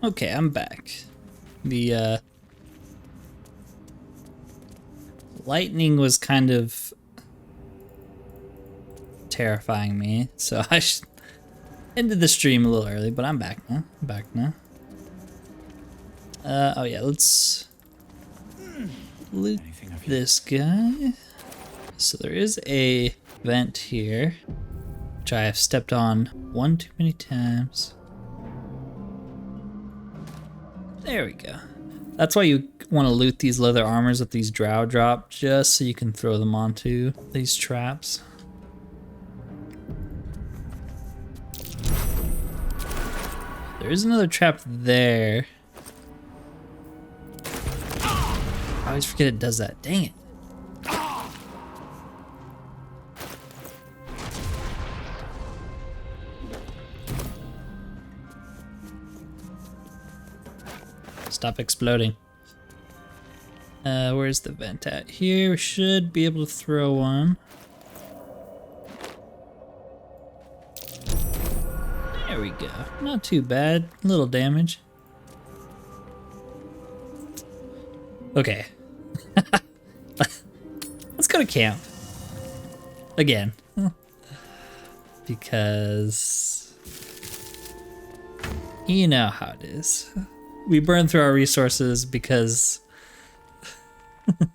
Okay, I'm back. The lightning was kind of terrifying me, so I ended the stream a little early, but I'm back now. Oh yeah, let's loot this guy. So there is a vent here, which I have stepped on one too many times. There we go. That's why you want to loot these leather armors that these drow drop, just so you can throw them onto these traps. There is another trap there. I always forget it does that. Dang it. Stop exploding. Where's the vent at? Here, we should be able to throw one. There we go. Not too bad. Little damage. Okay. Let's go to camp. Again. Because you know how it is. We burn through our resources because I feel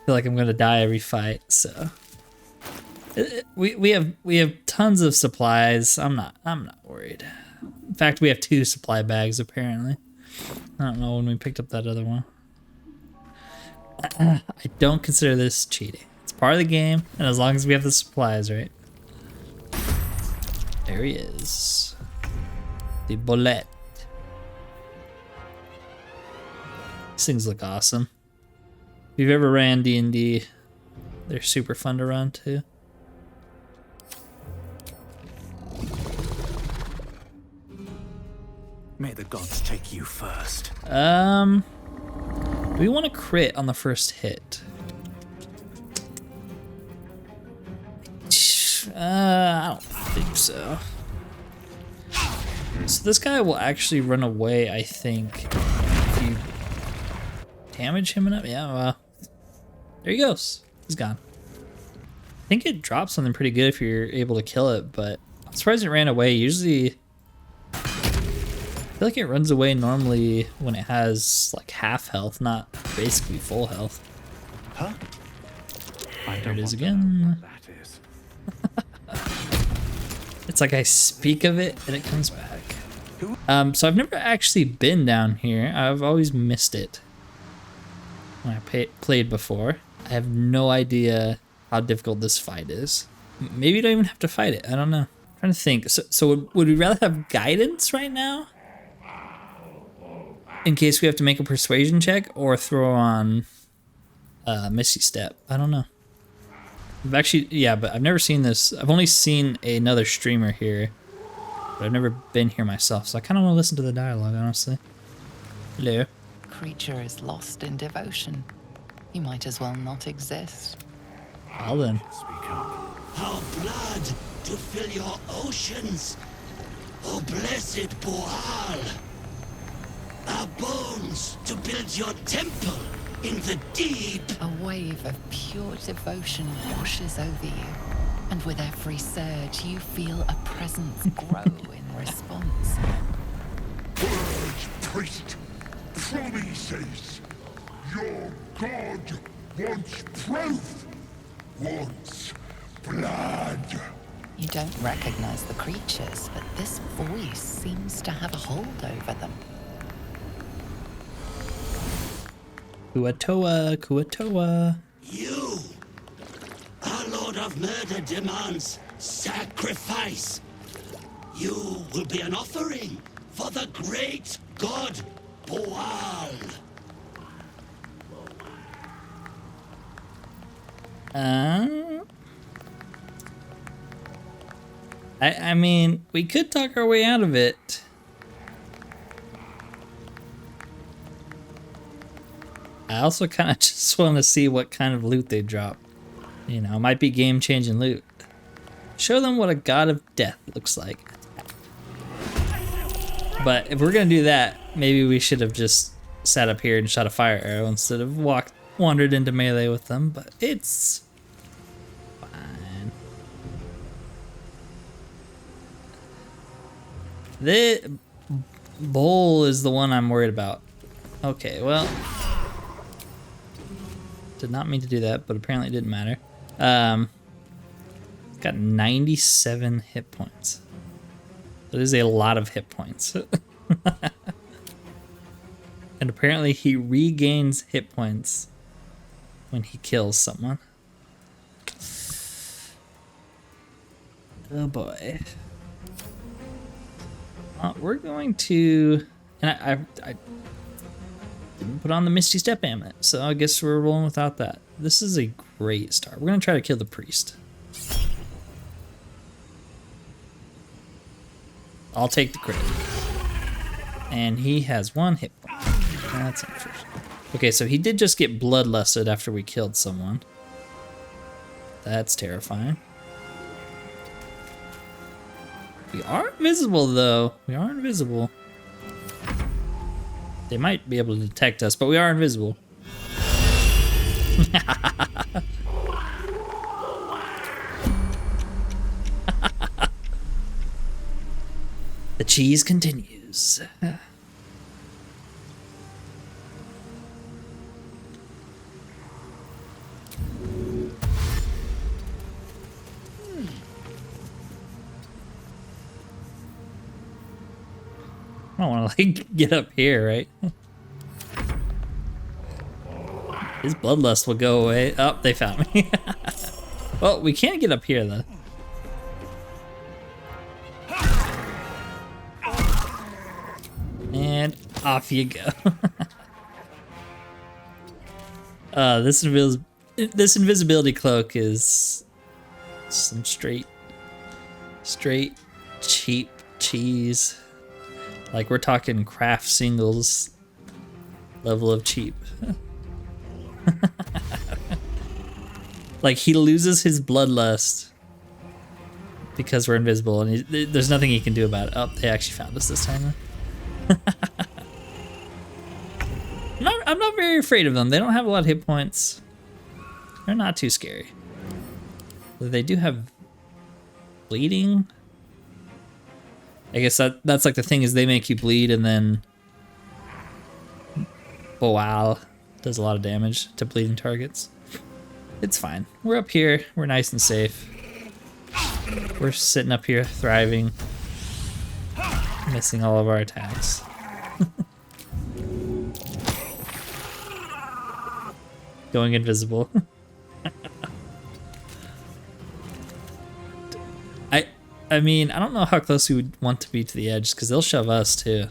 like I'm gonna die every fight, so we have tons of supplies. I'm not worried. In fact, we have 2 supply bags apparently. I don't know when we picked up that other one. I don't consider this cheating. It's part of the game, and as long as we have the supplies, right? There he is. The Bullette. These things look awesome. If you've ever ran D&D, they're super fun to run too. May the gods take you first. Do we want to crit on the first hit? I don't think so. So this guy will actually run away, I think, if you damage him enough. Yeah, well, there he goes. He's gone. I think it drops something pretty good if you're able to kill it, but I'm surprised it ran away. Usually, I feel like it runs away normally when it has like half health, not basically full health. Huh? There it is again. It's like I speak of it and it comes back. So I've never actually been down here. I've always missed it when I played before. I have no idea how difficult this fight is. Maybe you don't even have to fight it. I don't know. I'm trying to think. So would we rather have guidance right now? In case we have to make a persuasion check, or throw on Misty Step. I don't know. I've actually, yeah, but I've never seen this. I've only seen another streamer here, but I've never been here myself, so I kind of want to listen to the dialogue, honestly. Hello. Creature is lost in devotion. You might as well not exist. Well then. Our blood to fill your oceans, O blessed Boal. Our bones to build your temple in the deep. A wave of pure devotion washes over you, and with every surge, you feel a presence grow in response. Purge, priest! Promises! Your god wants proof! Wants blood! You don't recognize the creatures, but this voice seems to have a hold over them. Kuatoa, Kuatoa. You, our Lord of Murder, demands sacrifice. You will be an offering for the great god Boal. I mean, we could talk our way out of it. I also kind of just want to see what kind of loot they drop. You know, it might be game-changing loot. Show them what a god of death looks like. But if we're gonna do that, maybe we should have just sat up here and shot a fire arrow instead of wandered into melee with them, but it's fine. The bowl is the one I'm worried about. Okay, well, did not mean to do that, but apparently it didn't matter. Got 97 hit points. That is a lot of hit points. And apparently he regains hit points when he kills someone. Oh boy. We're going to... And I didn't put on the Misty Step amulet, so I guess we're rolling without that. This is a great start. We're going to try to kill the priest. I'll take the crit. And he has 1 hit point. That's unfortunate. Okay, so he did just get bloodlusted after we killed someone. That's terrifying. We are invisible, though. We are invisible. They might be able to detect us, but we are invisible. The cheese continues. I don't want to like get up here, right? His bloodlust will go away. Oh, they found me. Well, we can't get up here though. And off you go. This invisibility cloak is some straight cheap cheese. Like we're talking craft singles level of cheap. Like he loses his bloodlust because we're invisible, and there's nothing he can do about it. Oh, they actually found us this time. I'm not very afraid of them. They don't have a lot of hit points. They're not too scary. They do have bleeding. I guess that's like the thing, is they make you bleed, and then wow, does a lot of damage to bleeding targets. It's fine. We're up here. We're nice and safe. We're sitting up here thriving, missing all of our attacks. Going invisible. I mean, I don't know how close we would want to be to the edge, because they'll shove us too.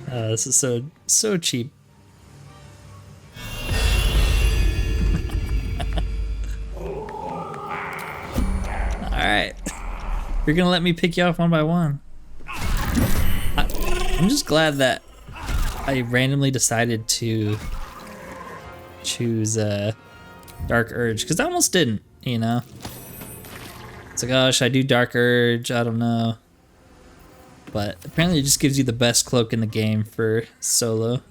This is so cheap. Alright. You're gonna let me pick you off one by one. I'm just glad that I randomly decided to choose Dark Urge, because I almost didn't, you know? It's like, oh, should I do Dark Urge? I don't know. But apparently it just gives you the best cloak in the game for solo.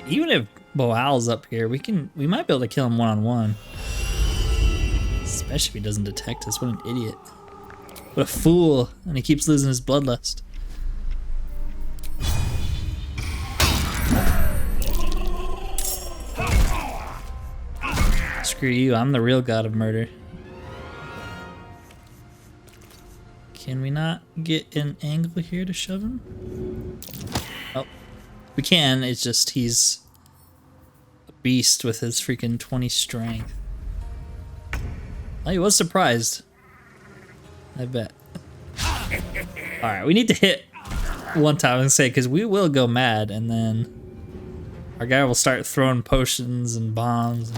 Even if Boal's up here, we might be able to kill him one-on-one. Especially if he doesn't detect us. What an idiot. What a fool. And he keeps losing his bloodlust. Screw you, I'm the real god of murder. Can we not get an angle here to shove him? Oh. We can, it's just he's a beast with his freaking 20 strength. He was surprised. I bet. Alright, we need to hit one time and say, because we will go mad, and then our guy will start throwing potions and bombs.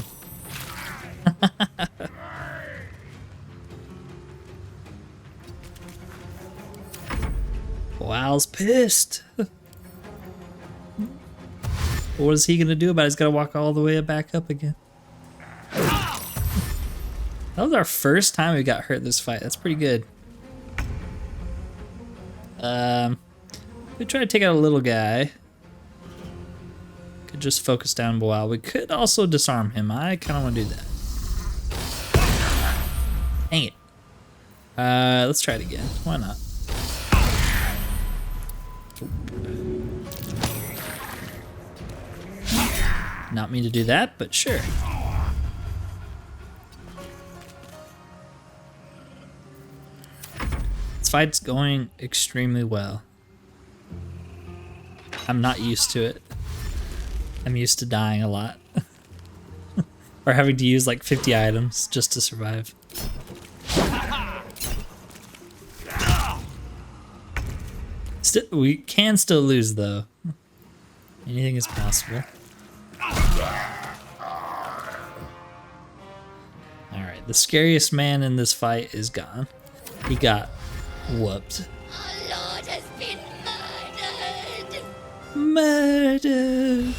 Wow's pissed. What is he gonna do about it? He's gotta walk all the way back up again. That was our first time we got hurt this fight. That's pretty good. We try to take out a little guy. Could just focus down a while. We could also disarm him. I kind of want to do that. Dang it. Let's try it again. Why not? Not mean to do that, but sure. This fight's going extremely well. I'm not used to it. I'm used to dying a lot. Or having to use like 50 items just to survive. We can still lose though. Anything is possible. Alright, the scariest man in this fight is gone. He got whooped. Our Lord has been Murdered!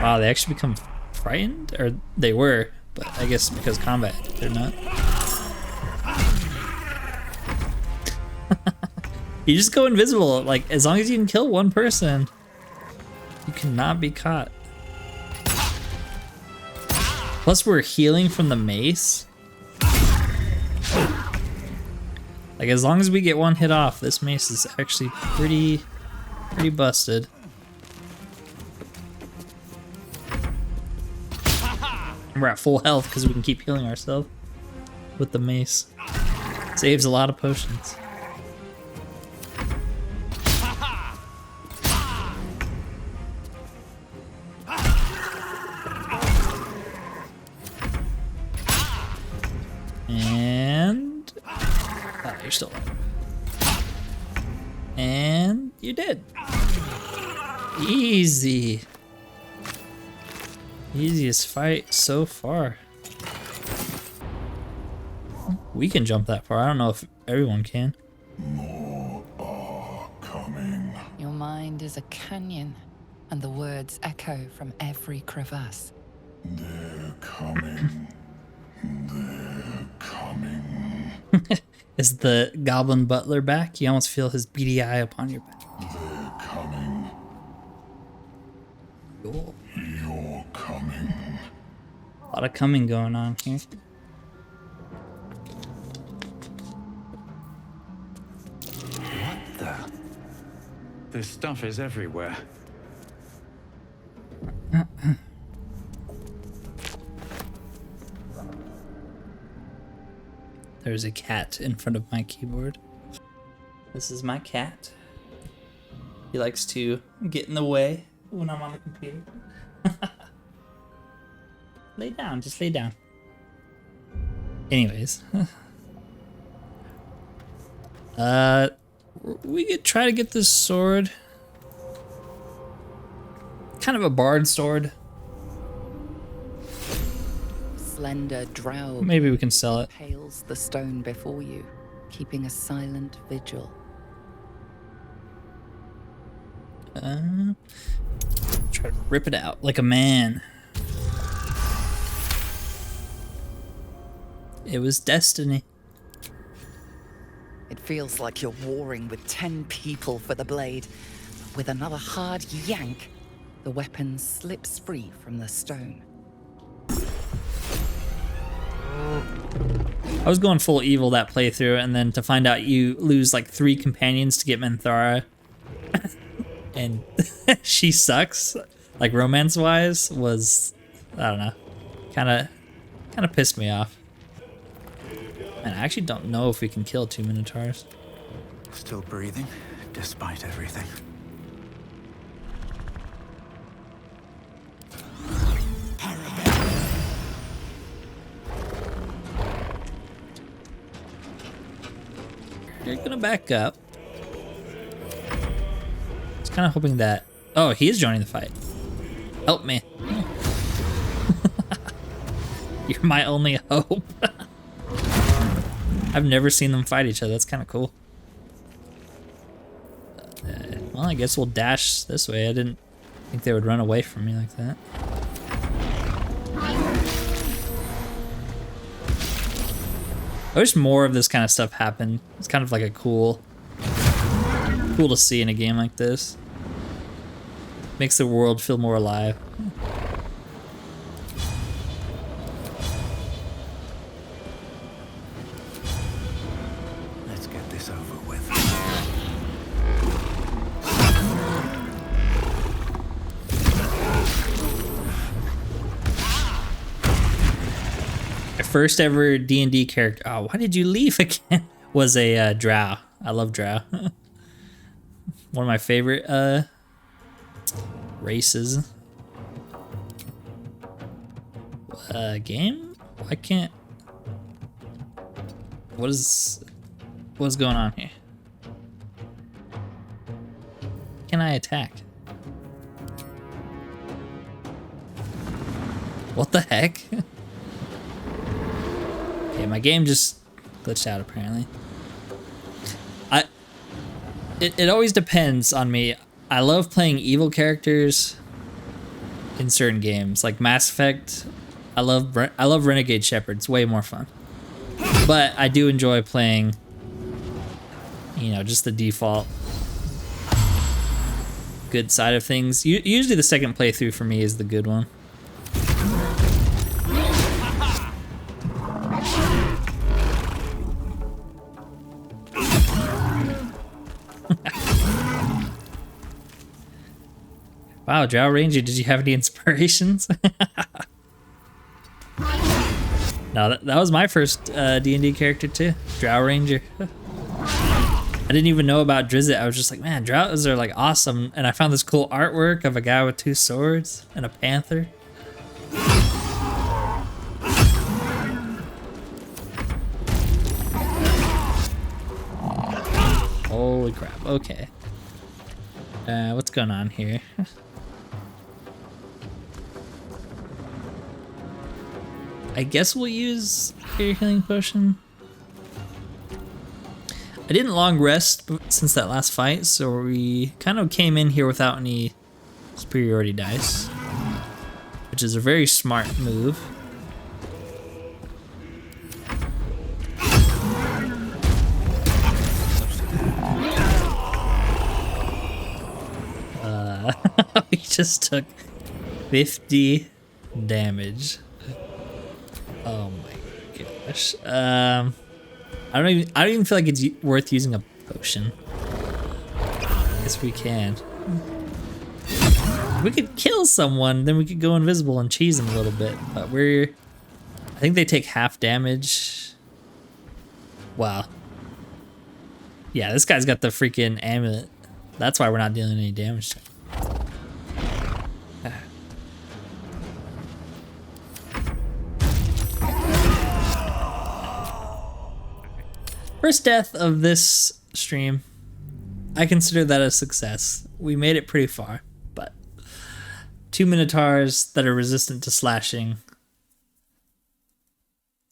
Wow, they actually become frightened? Or they were, but I guess because combat, they're not. You just go invisible. Like, as long as you can kill one person, you cannot be caught. Plus, we're healing from the mace. Like, as long as we get one hit off, this mace is actually pretty busted. We're at full health because we can keep healing ourselves with the mace. Saves a lot of potions. And oh, you're still alive. And you did. Easy. Easiest fight so far. We can jump that far. I don't know if everyone can. More are coming. Your mind is a canyon, and the words echo from every crevasse. They're coming. They're coming. Is the goblin butler back? You almost feel his beady eye upon your back. They're coming. Cool. You're coming. A lot of coming going on here. What the? This stuff is everywhere. There's a cat in front of my keyboard. This is my cat. He likes to get in the way when I'm on the computer. Lay down, just lay down. Anyways. We could try to get this sword. Kind of a bard sword. Slender drow Maybe we can sell it. pales the stone before you, keeping a silent vigil. Try to rip it out like a man. It was destiny. It feels like you're warring with 10 people for the blade. With another hard yank, the weapon slips free from the stone. I was going full evil that playthrough, and then to find out you lose like 3 companions to get Menthara. And she sucks, like romance-wise, was, I don't know, kind of pissed me off. And I actually don't know if we can kill 2 Minotaurs. Still breathing, despite everything. You're gonna back up. I was kind of hoping that... Oh, he is joining the fight. Help me. You're my only hope. I've never seen them fight each other. That's kind of cool. Well, I guess we'll dash this way. I didn't think they would run away from me like that. I wish more of this kind of stuff happened. It's kind of like a cool to see in a game like this. Makes the world feel more alive. Let's get this over with. My first ever D&D character, oh, why did you leave again? Was a drow. I love drow. One of my favorite races. Game? I can't. What's going on here? Can I attack? What the heck? Okay, my game just glitched out apparently. It always depends on me. I love playing evil characters in certain games, like Mass Effect. I love Renegade Shepard. It's way more fun. But I do enjoy playing, you know, just the default good side of things. Usually the second playthrough for me is the good one. Wow, Drow Ranger, did you have any inspirations? No, that was my first D&D character too, Drow Ranger. I didn't even know about Drizzt. I was just like, man, Drows are like awesome. And I found this cool artwork of a guy with 2 swords and a panther. Holy crap, okay. What's going on here? I guess we'll use your healing potion. I didn't long rest since that last fight, so we kind of came in here without any superiority dice, which is a very smart move. We just took 50 damage. Oh my gosh. I don't even feel like it's worth using a potion. Guess we can. We could kill someone, then we could go invisible and cheese them a little bit. But I think they take half damage. Wow. Yeah, this guy's got the freaking amulet. That's why we're not dealing any damage to him. First death of this stream. I consider that a success. We made it pretty far, but 2 Minotaurs that are resistant to slashing.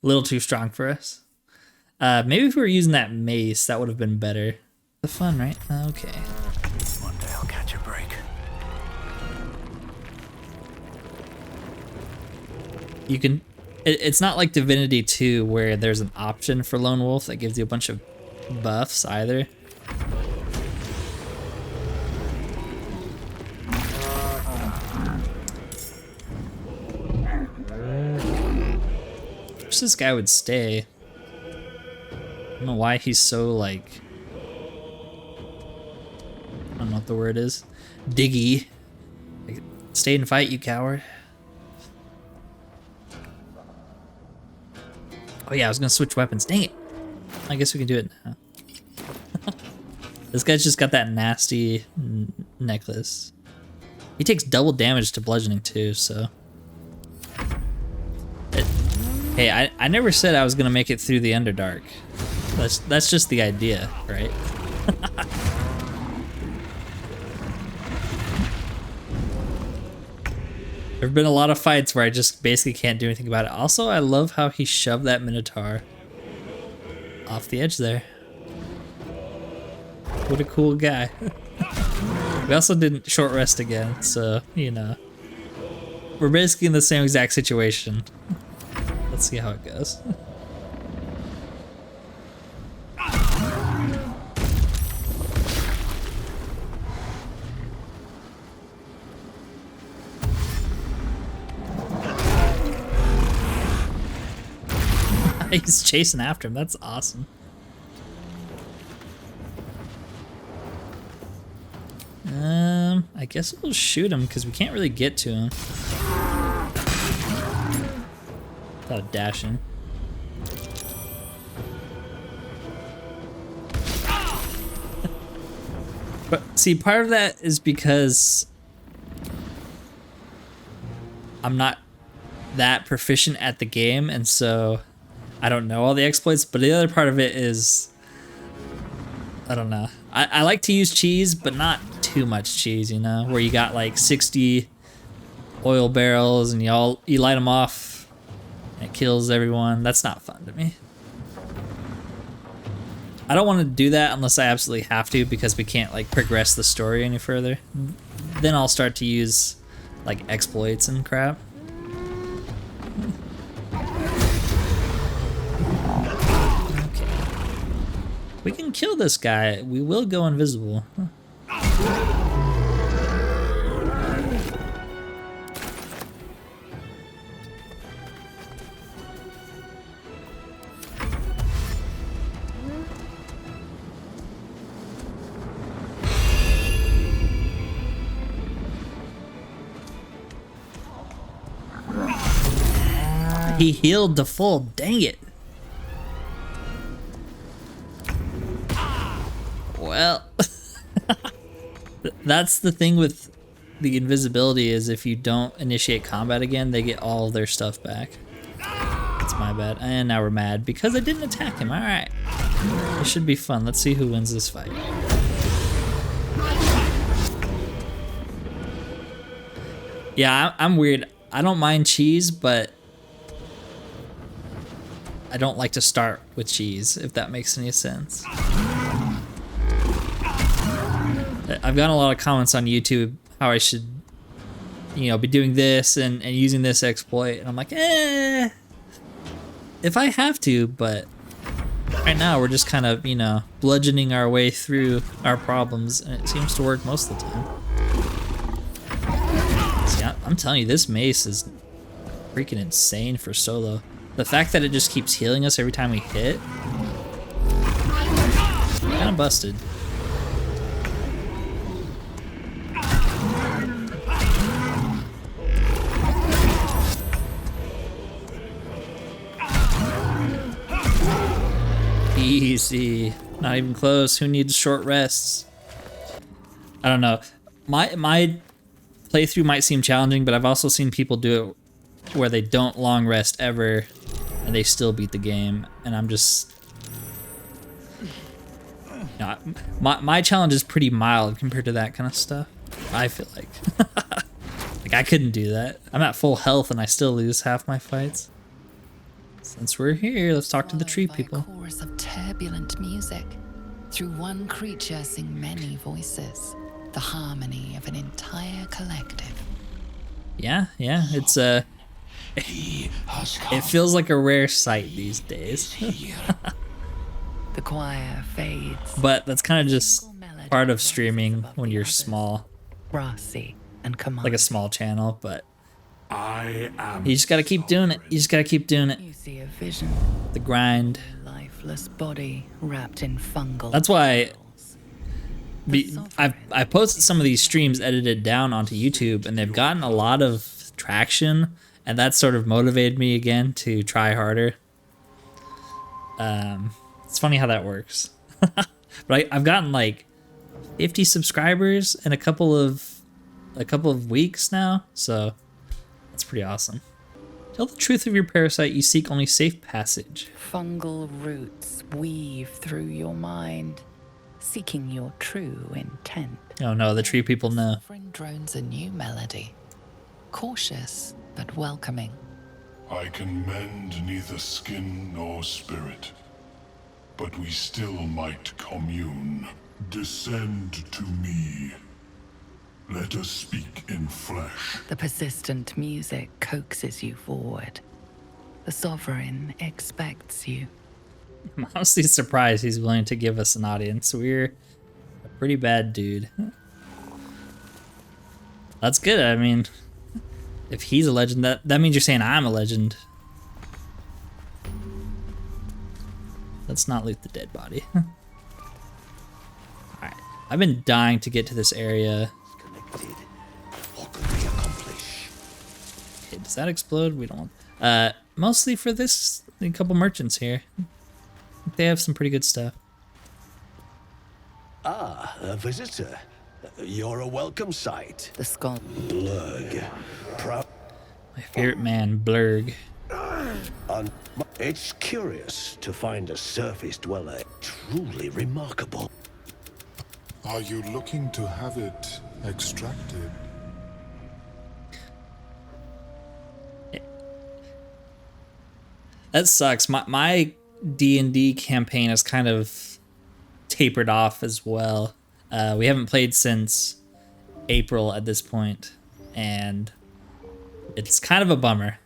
A little too strong for us. Maybe if we were using that mace, that would have been better. The fun, right? Okay. One day I'll catch a break. You can... It's not like Divinity 2 where there's an option for Lone Wolf that gives you a bunch of buffs either. I wish this guy would stay. I don't know why he's so like... I don't know what the word is. Diggy. Like, stay and fight, you coward. Oh yeah, I was gonna switch weapons. Dang it. I guess we can do it now. This guy's just got that nasty necklace. He takes double damage to bludgeoning too, so... Hey, I never said I was gonna make it through the Underdark. That's just the idea, right? There have been a lot of fights where I just basically can't do anything about it. Also, I love how he shoved that Minotaur off the edge there. What a cool guy. We also didn't short rest again, so, you know. We're basically in the same exact situation. Let's see how it goes. He's chasing after him. That's awesome. I guess we'll shoot him because we can't really get to him. Without dashing. But see, part of that is because I'm not that proficient at the game, and so I don't know all the exploits, but the other part of it is, I don't know. I like to use cheese, but not too much cheese, you know? Where you got like 60 oil barrels and you light them off and it kills everyone. That's not fun to me. I don't want to do that unless I absolutely have to, because we can't like progress the story any further. Then I'll start to use like exploits and crap. We can kill this guy. We will go invisible. He healed the full. Dang it. Well, that's the thing with the invisibility, is if you don't initiate combat again, they get all their stuff back. That's my bad. And now we're mad because I didn't attack him. All right. It should be fun. Let's see who wins this fight. Yeah, I'm weird. I don't mind cheese, but I don't like to start with cheese, if that makes any sense. I've gotten a lot of comments on YouTube how I should, you know, be doing this and using this exploit, and I'm like, if I have to, but right now we're just kind of, you know, bludgeoning our way through our problems, and it seems to work most of the time. See, I'm telling you, this mace is freaking insane for solo. The fact that it just keeps healing us every time we hit, kind of busted. Easy. Not even close. Who needs short rests? I don't know. My playthrough might seem challenging, but I've also seen people do it where they don't long rest ever and they still beat the game, and I'm just, you know, my challenge is pretty mild compared to that kind of stuff. I feel like like I couldn't do that. I'm at full health and I still lose half my fights. Since we're here, let's talk to the tree people. A chorus of turbulent music. Through one creature sing many voices. The harmony of an entire collective. Yeah, it's it feels like a rare sight these days. The choir fades. But that's kind of just part of streaming when you're small. Brassy and commanding. Like a small channel, but I am. you just gotta keep doing it. You just gotta keep doing it. You see a vision. The grind. Lifeless body wrapped in fungal. That's why I posted some of these streams edited down onto YouTube, and they've gotten a lot of traction, and that sort of motivated me again to try harder. It's funny how that works. But I've gotten like 50 subscribers in a couple of weeks now, so that's pretty awesome. Tell the truth of your parasite. You seek only safe passage. Fungal roots weave through your mind, seeking your true intent. Oh no, the tree people know. Sovereign drones a new melody, cautious but welcoming. I can mend neither skin nor spirit, but we still might commune. Descend to me, Let us speak in flesh. The persistent music coaxes you forward. The Sovereign expects you. I'm honestly surprised he's willing to give us an audience. We're a pretty bad dude. That's good. I mean, if he's a legend, that means you're saying I'm a legend. Let's not loot the dead body. Alright. I've been dying to get to this area. What could we accomplish? Okay, does that explode? We don't want... mostly for this, a couple merchants here. They have some pretty good stuff. Ah, a visitor. You're a welcome sight. The skull. Blurg. My favorite man, Blurg. It's curious to find a surface dweller truly remarkable. Are you looking to have it extracted? That sucks. My D&D campaign has kind of tapered off as well. We haven't played since April at this point, and it's kind of a bummer.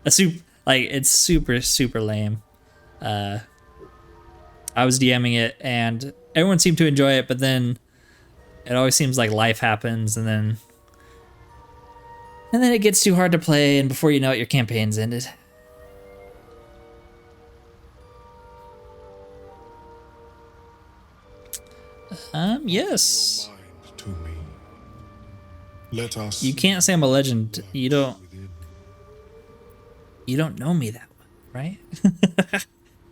It's super lame. I was DMing it, and everyone seemed to enjoy it, but then it always seems like life happens, and then it gets too hard to play, and before you know it, your campaign's ended. Yes. Your mind to me. Let us. You can't say I'm a legend. You don't know me that well, right?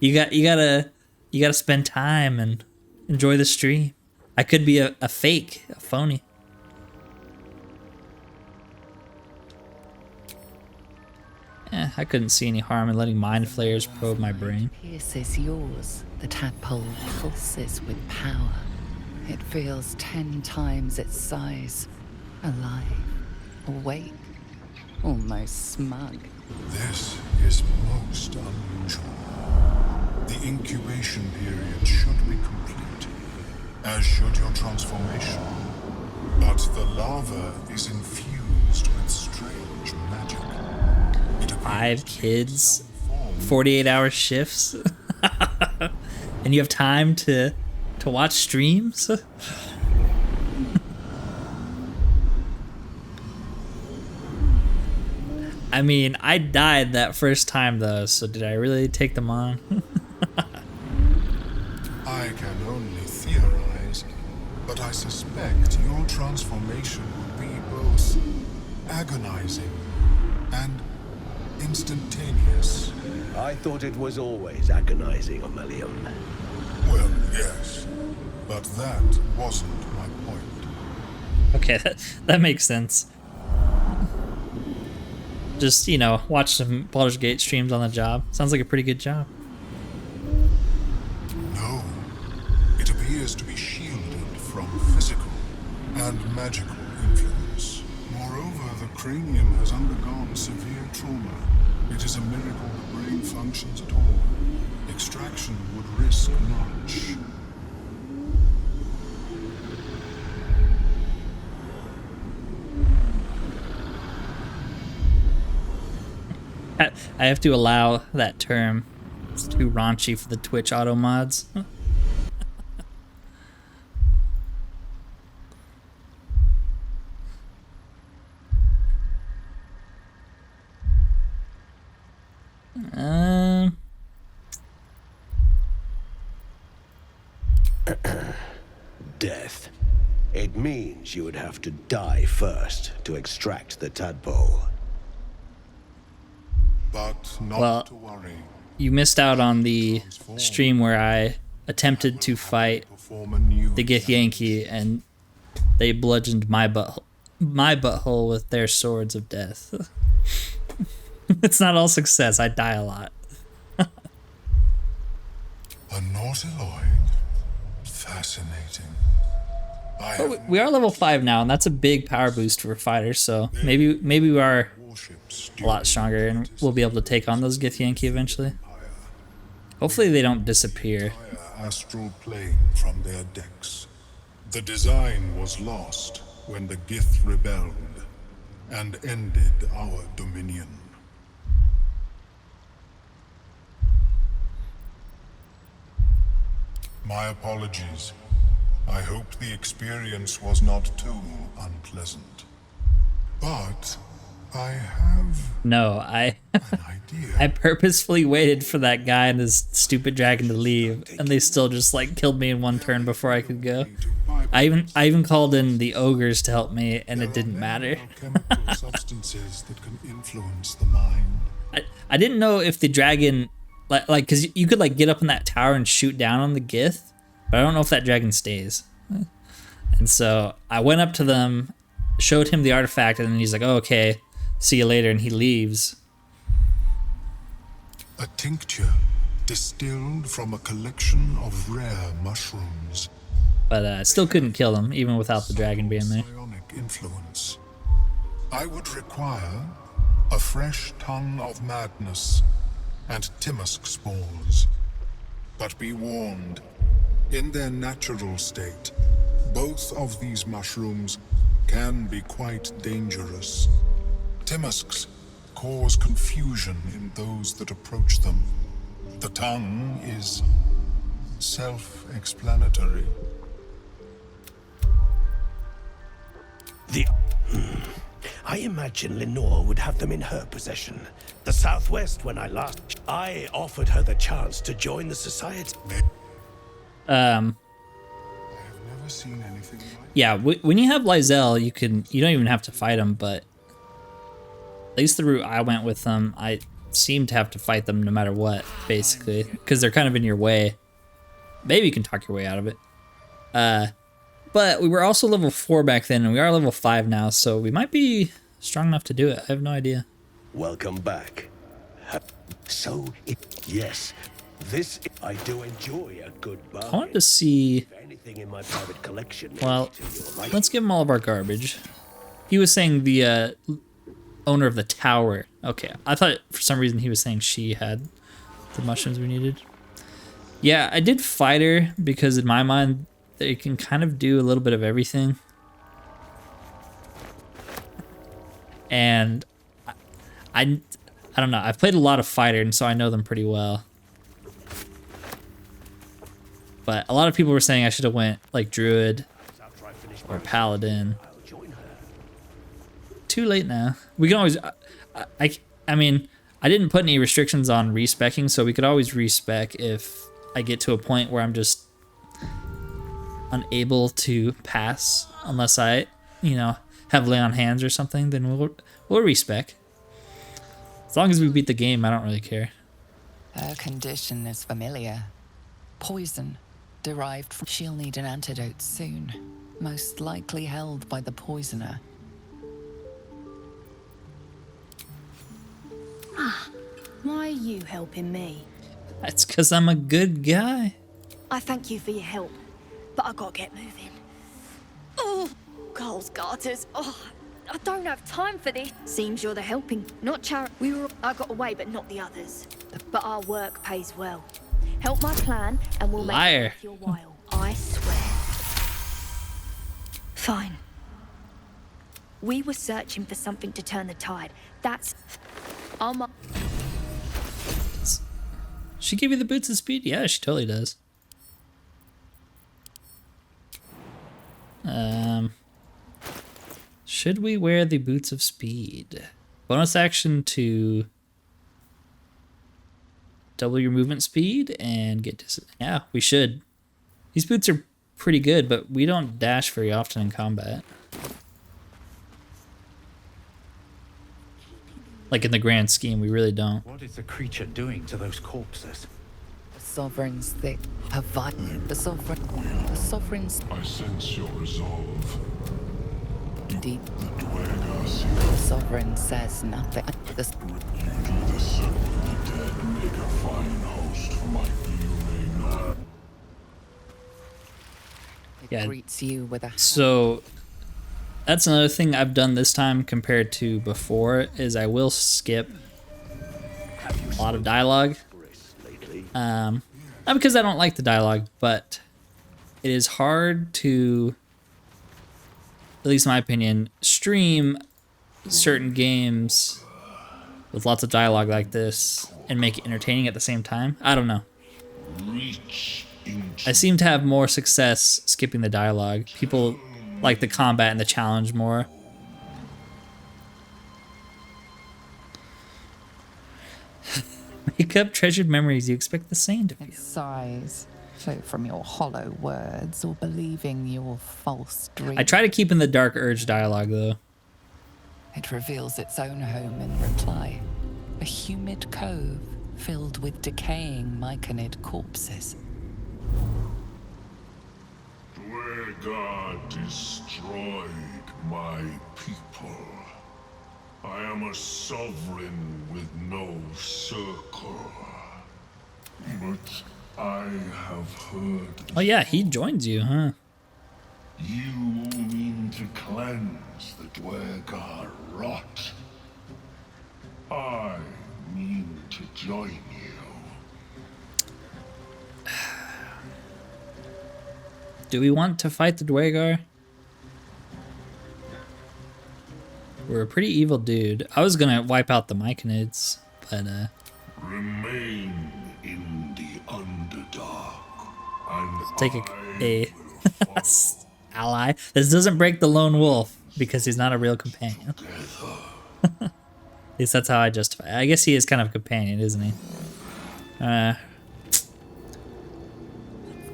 you gotta spend time and enjoy the stream. I could be a fake, a phony. I couldn't see any harm in letting mind flayers probe my brain. Pierces yours. The tadpole pulses with power. It feels 10 times its size. Alive, awake, almost smug. This is most unusual. The incubation period should be complete, as should your transformation. But the larva is infused with strange magic. It appears 5 to be kids, some form 48-hour shifts, and you have time to watch streams? I mean, I died that first time though, so did I really take them on? I can only theorize, but I suspect your transformation would be both agonizing and instantaneous. I thought it was always agonizing, Aurelium. Well, yes, but that wasn't my point. Okay, that makes sense. Just, you know, watch some Baldur's Gate streams on the job. Sounds like a pretty good job. No, it appears to be shielded from physical and magical influence. Moreover, the cranium has undergone severe trauma. It is a miracle the brain functions at all. Extraction would risk much. I have to allow that term. It's too raunchy for the Twitch auto mods. Death. It means you would have to die first to extract the tadpole. But not Well, to worry. You missed out on the stream where I attempted to fight Perform a new the Githyanki, and they bludgeoned my butthole with their swords of death. It's not all success. I die a lot. A nautiloid. Fascinating. But we are level 5 now, and that's a big power boost for fighters. So maybe we are a lot stronger, and we'll be able to take on those Githyanki eventually. Hopefully they don't disappear. Astral plane from their decks. The design was lost, when the Gith rebelled and ended our dominion. My apologies. I hope the experience was not too unpleasant. But I have No, I an idea. I purposefully waited for that guy and his stupid dragon to leave, and they still just like killed me in one turn before I could go. I even called in the ogres to help me, and it didn't matter. Chemical substances that can influence the mind. I didn't know if the dragon, like because you could like get up in that tower and shoot down on the Gith, but I don't know if that dragon stays. And so I went up to them, showed him the artifact, and then he's like, "Oh, okay, see you later," and he leaves. A tincture distilled from a collection of rare mushrooms. But I still couldn't kill him, even without the dragon being there. Psionic influence. I would require a fresh tongue of madness and Timosk spores. But be warned, in their natural state, both of these mushrooms can be quite dangerous. Timusks cause confusion in those that approach them. The tongue is self-explanatory. I imagine Lenore would have them in her possession. The Southwest, when I offered her the chance to join the society. I have never seen anything like Yeah, when you have Lysel, you don't even have to fight them, but at least the route I went with them, I seem to have to fight them no matter what, basically, because they're kind of in your way. Maybe you can talk your way out of it. But we were also level 4 back then, and we are level 5 now, so we might be strong enough to do it. I have no idea. Welcome back. Yes, I do enjoy a good bargain. I wanted to see... If anything in my private collection. Well, let's give him all of our garbage. He was saying the owner of the tower. Okay, I thought for some reason he was saying she had the mushrooms we needed. Yeah, I did fight her because in my mind they can kind of do a little bit of everything. And I don't know. I've played a lot of fighter, and so I know them pretty well. But a lot of people were saying I should have went like druid or paladin. Too late now. We can always. I mean, I didn't put any restrictions on respecking, so we could always respec if I get to a point where I'm just unable to pass unless I, have lay on hands or something. Then we'll respec. As long as we beat the game, I don't really care. Her condition is familiar. Poison, derived from... She'll need an antidote soon. Most likely held by the poisoner. Why are you helping me? That's because I'm a good guy. I thank you for your help, but I gotta get moving. Oh, Carl's garters. Oh, I don't have time for this. Seems you're the helping, not charity. I got away, but not the others. But our work pays well. Help my plan, and we'll make it worth your while. I swear. Fine. We were searching for something to turn the tide. That's... She give you the boots of speed? Yeah, she totally does. Should we wear the boots of speed? Bonus action to double your movement speed and get yeah, we should. These boots are pretty good, but we don't dash very often in combat. Like in the grand scheme, we really don't. What is the creature doing to those corpses? The sovereigns, they provide... The sovereigns... I sense your resolve. Deep. The sovereign says nothing. You do the circle of the dead make a fine host for my evil. Yeah. Greets you with a... So that's another thing I've done this time compared to before is I will skip a lot of dialogue. Not because I don't like the dialogue, but it is hard to at least in my opinion, stream certain games with lots of dialogue like this and make it entertaining at the same time. I don't know. I seem to have more success skipping the dialogue. People like the combat and the challenge more. Make up treasured memories you expect the same to feel. Its sighs flow from your hollow words or believing your false dreams. I try to keep in the dark urge dialogue though. It reveals its own home in reply. A humid cove filled with decaying myconid corpses. Dwegar destroyed my people. I am a sovereign with no circle. But I have heard... Oh yeah, he joins you, huh? You mean to cleanse the Dwegar rot. I mean to join you. Do we want to fight the Dwegar? We're a pretty evil dude. I was gonna wipe out the myconids, but Remain in the Underdark, and take I a will follow ally. This doesn't break the lone wolf because he's not a real companion. At least that's how I justify it. I guess he is kind of a companion, isn't he?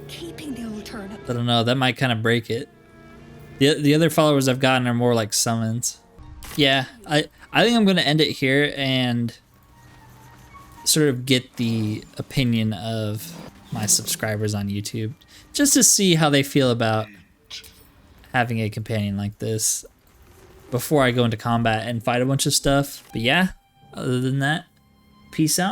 Keeping the alternative. I don't know. That might kind of break it. The other followers I've gotten are more like summons. Yeah, I think I'm gonna end it here and sort of get the opinion of my subscribers on YouTube, just to see how they feel about having a companion like this before I go into combat and fight a bunch of stuff. But yeah, other than that, peace out.